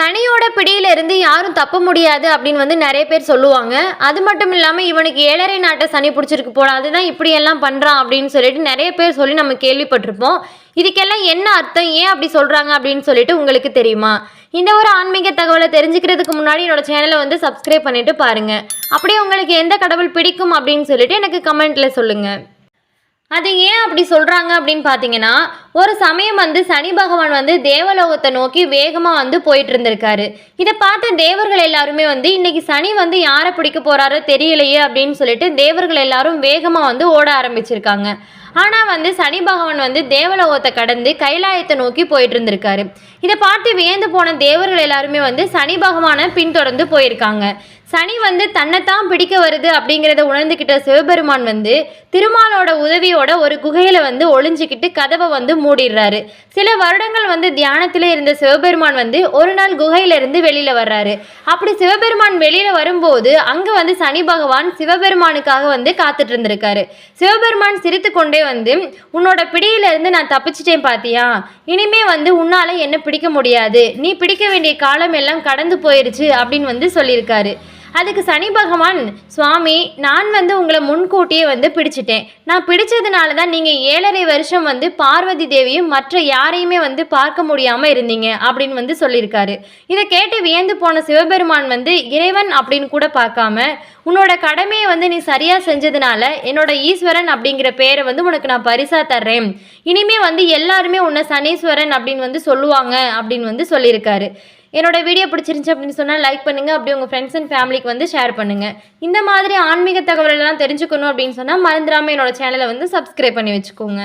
சனியோட பிடியிலிருந்து யாரும் தப்ப முடியாது அப்படின்னு வந்து நிறைய பேர் சொல்லுவாங்க. அது மட்டும் இல்லாமல் இவனுக்கு 7.5 நாட்டை சனி பிடிச்சிருக்கு போல, அதுதான் இப்படியெல்லாம் பண்ணுறான் அப்படின்னு சொல்லிட்டு நிறைய பேர் சொல்லி நம்ம கேள்விப்பட்டிருப்போம். இதுக்கெல்லாம் என்ன அர்த்தம், ஏன் அப்படி சொல்கிறாங்க அப்படின்னு சொல்லிட்டு உங்களுக்கு தெரியுமா? இந்த ஒரு ஆன்மீக தகவலை தெரிஞ்சுக்கிறதுக்கு முன்னாடி என்னோட சேனலை வந்து சப்ஸ்கிரைப் பண்ணிட்டு பாருங்க. அப்படியே உங்களுக்கு எந்த கடவுள் பிடிக்கும் அப்படின்னு சொல்லிட்டு எனக்கு கமெண்ட்ல சொல்லுங்க. அது ஏன் அப்படி சொல்கிறாங்க அப்படின்னு பார்த்தீங்கன்னா, ஒரு சமயம் வந்து சனி பகவான் வந்து தேவலோகத்தை நோக்கி வேகமாக வந்து போயிட்டு இருந்திருக்காரு. இதை பார்த்த தேவர்கள் எல்லாருமே வந்து இன்னைக்கு சனி வந்து யாரை பிடிக்க போகிறாரோ தெரியலையே அப்படின்னு சொல்லிட்டு தேவர்கள் எல்லாரும் வேகமாக வந்து ஓட ஆரம்பிச்சிருக்காங்க. ஆனால் வந்து சனி பகவான் வந்து தேவலோகத்தை கடந்து கைலாயத்தை நோக்கி போயிட்டு இருந்திருக்காரு. இதை பார்த்து வியந்து போன தேவர்கள் எல்லாருமே வந்து சனி பகவானை பின்தொடர்ந்து போயிருக்காங்க. சனி வந்து தன்னைத்தான் பிடிக்க வருது அப்படிங்கிறத உணர்ந்துக்கிட்ட சிவபெருமான் வந்து திருமாலோட உதவியோட ஒரு குகையில வந்து ஒளிஞ்சிக்கிட்டு கதவை வந்து மூடிடுறாரு. சில வருடங்கள் வந்து தியானத்திலே இருந்த சிவபெருமான் வந்து ஒரு நாள் குகையிலிருந்து வெளியில வர்றாரு. அப்படி சிவபெருமான் வெளியில வரும்போது அங்க வந்து சனி பகவான் சிவபெருமானுக்காக வந்து காத்துட்டு இருந்திருக்காரு. சிவபெருமான் சிரித்து கொண்டே வந்து, உன்னோட பிடியிலிருந்து நான் தப்பிச்சிட்டேன் பாத்தியா, இனிமே வந்து உன்னால என்ன பிடிக்க முடியாது, நீ பிடிக்க வேண்டிய காலம் எல்லாம் கடந்து போயிருச்சு அப்படின்னு வந்து சொல்லியிருக்காரு. அதுக்கு சனி பகவான், சுவாமி நான் வந்து உங்களை முன்கூட்டியே வந்து பிடிச்சிட்டேன், நான் பிடிச்சதுனால தான் நீங்கள் 7.5 வருஷம் வந்து பார்வதி தேவியும் மற்ற யாரையுமே வந்து பார்க்க முடியாமல் இருந்தீங்க அப்படின்னு வந்து சொல்லியிருக்காரு. இதை கேட்டு வியந்து போன சிவபெருமான் வந்து இறைவன் அப்படின்னு கூட பார்க்காம, உன்னோட கடமையை வந்து நீ சரியாக செஞ்சதுனால என்னோட ஈஸ்வரன் அப்படிங்கிற பேரை வந்து உனக்கு நான் பரிசாக தர்றேன், இனிமே வந்து எல்லாருமே உன்னை சனீஸ்வரன் அப்படின்னு வந்து சொல்லுவாங்க அப்படின்னு வந்து சொல்லியிருக்காரு. என்னோட வீடியோ பிடிச்சிருந்துச்சு அப்படின்னு சொன்னால் லைக் பண்ணுங்கள். அப்படி உங்கள் ஃப்ரெண்ட்ஸ் அண்ட் ஃபேமிலிக்கு வந்து ஷேர் பண்ணுங்கள். இந்த மாதிரி ஆன்மீக தகவலெல்லாம் தெரிஞ்சுக்கணும் அப்படின்னு சொன்னால் மறந்துடாமல் என்னோட சேனலை வந்து சப்ஸ்கிரைப் பண்ணி வச்சுக்கோங்க.